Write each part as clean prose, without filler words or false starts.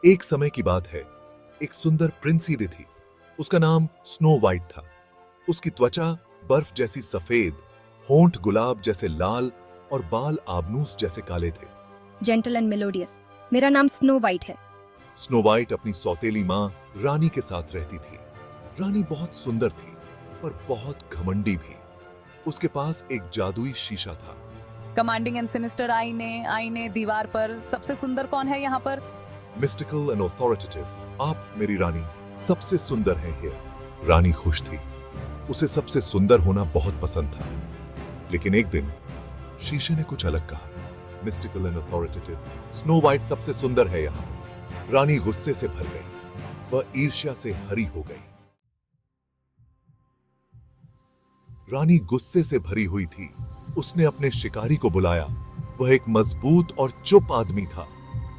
एक समय की बात है, एक सुंदर प्रिंसीरी थी। उसका नाम स्नो वाइट था। उसकी त्वचा बर्फ जैसी सफेद, होंठ गुलाब जैसे लाल और बाल आबनूस जैसे काले थे। जेंटल एंड मेलोडियस, मेरा नाम स्नो वाइट है। स्नो वाइट अपनी सौतेली माँ रानी के साथ रहती थी। रानी बहुत सुंदर थी, पर बहुत घमंडी भी। उसके पास एक जादुई शीशा था। कमांडिंग एंड सिनिस्टर, आईने आईने दीवार पर सबसे सुंदर कौन है यहाँ पर? मिस्टिकल एंड ऑथोरिटेटिव, आप मेरी रानी सबसे सुंदर हैं हियर। रानी खुश थी। उसे सबसे सुंदर होना बहुत पसंद था। लेकिन एक दिन शीशे ने कुछ अलग कहा। Mystical and authoritative, snow white सबसे सुंदर है यहाँ। रानी गुस्से से भर गई। वह ईर्ष्या से हरी हो गई। रानी गुस्से से भरी हुई थी। उसने अपने शिकारी को बुलाया। वह एक मजबूत और चुप आदमी था।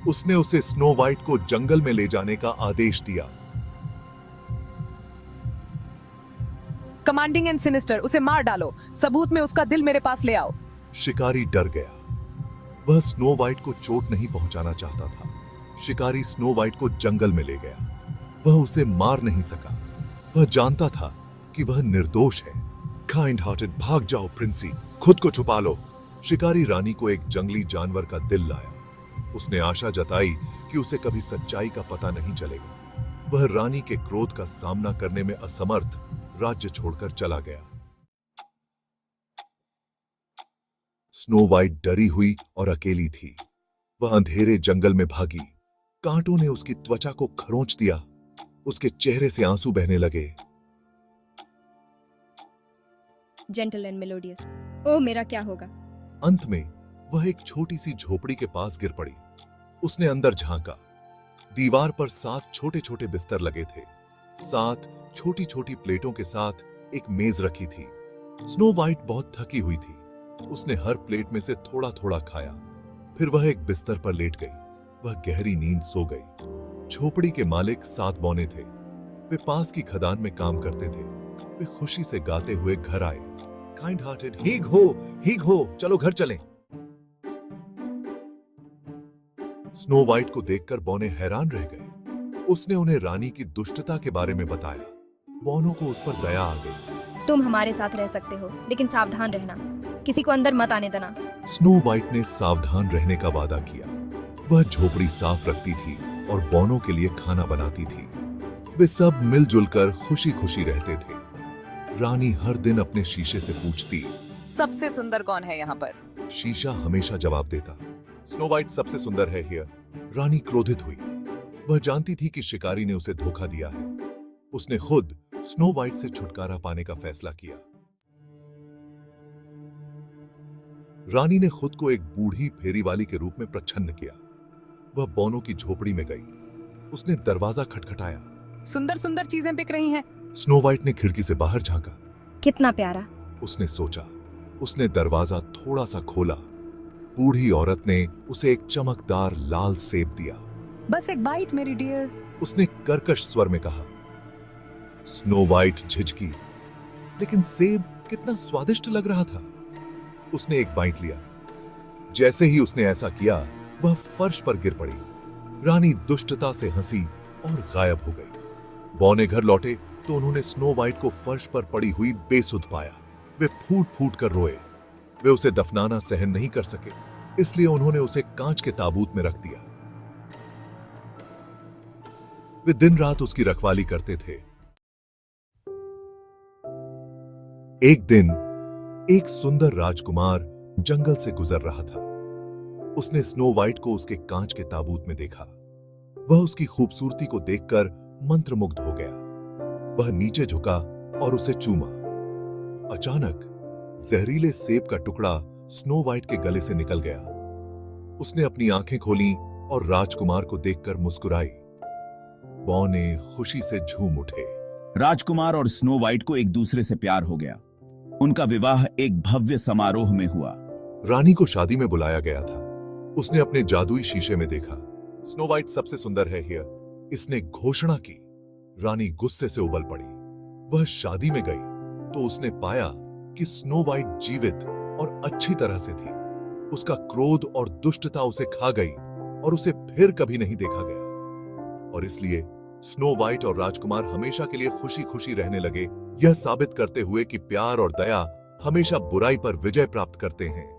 उसने उसे स्नो वाइट को जंगल में ले जाने का आदेश दिया। कमांडिंग एंड सिनिस्टर, उसे मार डालो। सबूत में उसका दिल मेरे पास ले आओ। शिकारी डर गया। वह स्नो वाइट को चोट नहीं पहुंचाना चाहता था। शिकारी स्नो वाइट को जंगल में ले गया। वह उसे मार नहीं सका। वह जानता था कि वह निर्दोष है। काइंड हार्टेड, भाग जाओ प्रिंसी, खुद को छुपा लो। शिकारी रानी को एक जंगली जानवर का दिल लाया। उसने आशा जताई कि उसे कभी सच्चाई का पता नहीं चलेगा। वह रानी के क्रोध का सामना करने में असमर्थ राज्य छोड़कर चला गया। स्नो वाइट डरी हुई और अकेली थी। वह अंधेरे जंगल में भागी। कांटों ने उसकी त्वचा को खरोंच दिया। उसके चेहरे से आंसू बहने लगे। जेंटल एंड मेलोडियस, ओ मेरा क्या होगा? अंत में वह एक छोटी सी झोपड़ी के पास गिर पड़ी। उसने अंदर झांका। दीवार पर 7 छोटे छोटे बिस्तर लगे थे। 7 छोटी छोटी प्लेटों के साथ एक मेज रखी थी। स्नो वाइट बहुत थकी हुई थी। उसने हर प्लेट में से थोड़ा थोड़ा खाया। फिर वह एक बिस्तर पर लेट गई। वह गहरी नींद सो गई। झोपड़ी के मालिक 7 बौने थे। वे पास की खदान में काम करते थे। वे खुशी से गाते हुए घर आए। काइंड हार्टेड, हीग हो, चलो घर चलें। स्नो वाइट को देखकर बौने हैरान रह गए। उसने उन्हें रानी की दुष्टता के बारे में बताया। बौनों को उस पर दया आ गई। तुम हमारे साथ रह सकते हो, लेकिन सावधान रहना, किसी को अंदर मत आने देना। स्नो वाइट ने सावधान रहने का वादा किया। वह झोपड़ी साफ रखती थी और बौनों के लिए खाना बनाती थी। वे सब मिलजुल कर खुशी खुशी रहते थे। रानी हर दिन अपने शीशे से पूछती, सबसे सुंदर कौन है यहाँ पर? शीशा हमेशा जवाब देता, स्नो वाइट सबसे सुंदर है हियर। रानी क्रोधित हुई। वह जानती थी कि शिकारी ने उसे धोखा दिया है। उसने खुद स्नो वाइट से छुटकारा पाने का फैसला किया। रानी ने खुद को एक बूढ़ी फेरी वाली के रूप में प्रच्छन्न किया। वह बौनों की झोपड़ी में गई। उसने दरवाजा खटखटाया। सुंदर सुंदर चीजें बिक रही हैं। स्नो वाइट ने खिड़की से बाहर झांका। कितना प्यारा। उसने सोचा। उसने दरवाजा थोड़ा सा खोला। बूढ़ी औरत ने उसे एक चमकदार लाल सेब दिया। बस एक बाइट मेरी डियर। उसने कर्कश स्वर में कहा। स्नो वाइट झिझकी, लेकिन सेब कितना स्वादिष्ट लग रहा था। उसने एक बाइट लिया। जैसे ही उसने ऐसा किया, वह फर्श पर गिर पड़ी। रानी दुष्टता से हंसी और गायब हो गई। बौने घर लौटे तो उन्होंने स्नो वाइट को फर्श पर पड़ी हुई बेसुध पाया। वे फूट फूट कर रोए। वे उसे दफनाना सहन नहीं कर सके, इसलिए उन्होंने उसे कांच के ताबूत में रख दिया। वे दिन रात उसकी रखवाली करते थे। एक दिन एक सुंदर राजकुमार जंगल से गुजर रहा था। उसने स्नो वाइट को उसके कांच के ताबूत में देखा। वह उसकी खूबसूरती को देखकर मंत्रमुग्ध हो गया। वह नीचे झुका और उसे चूमा। अचानक जहरीले सेब का टुकड़ा स्नो वाइट के गले से निकल गया। उसने अपनी आंखें खोलीं और राजकुमार को देखकर मुस्कुराई। बौने खुशी से झूम उठे। राजकुमार और स्नो वाइट को एक दूसरे से प्यार हो गया। उनका विवाह एक भव्य समारोह में हुआ। रानी को शादी में बुलाया गया था। उसने अपने जादुई शीशे में देखा। स्नो वाइट सबसे सुंदर है हियर, इसने घोषणा की। रानी गुस्से से उबल पड़ी। वह शादी में गई तो उसने पाया कि स्नो वाइट जीवित और अच्छी तरह से थी। उसका क्रोध और दुष्टता उसे खा गई और उसे फिर कभी नहीं देखा गया। और इसलिए स्नो वाइट और राजकुमार हमेशा के लिए खुशी खुशी रहने लगे, यह साबित करते हुए कि प्यार और दया हमेशा बुराई पर विजय प्राप्त करते हैं।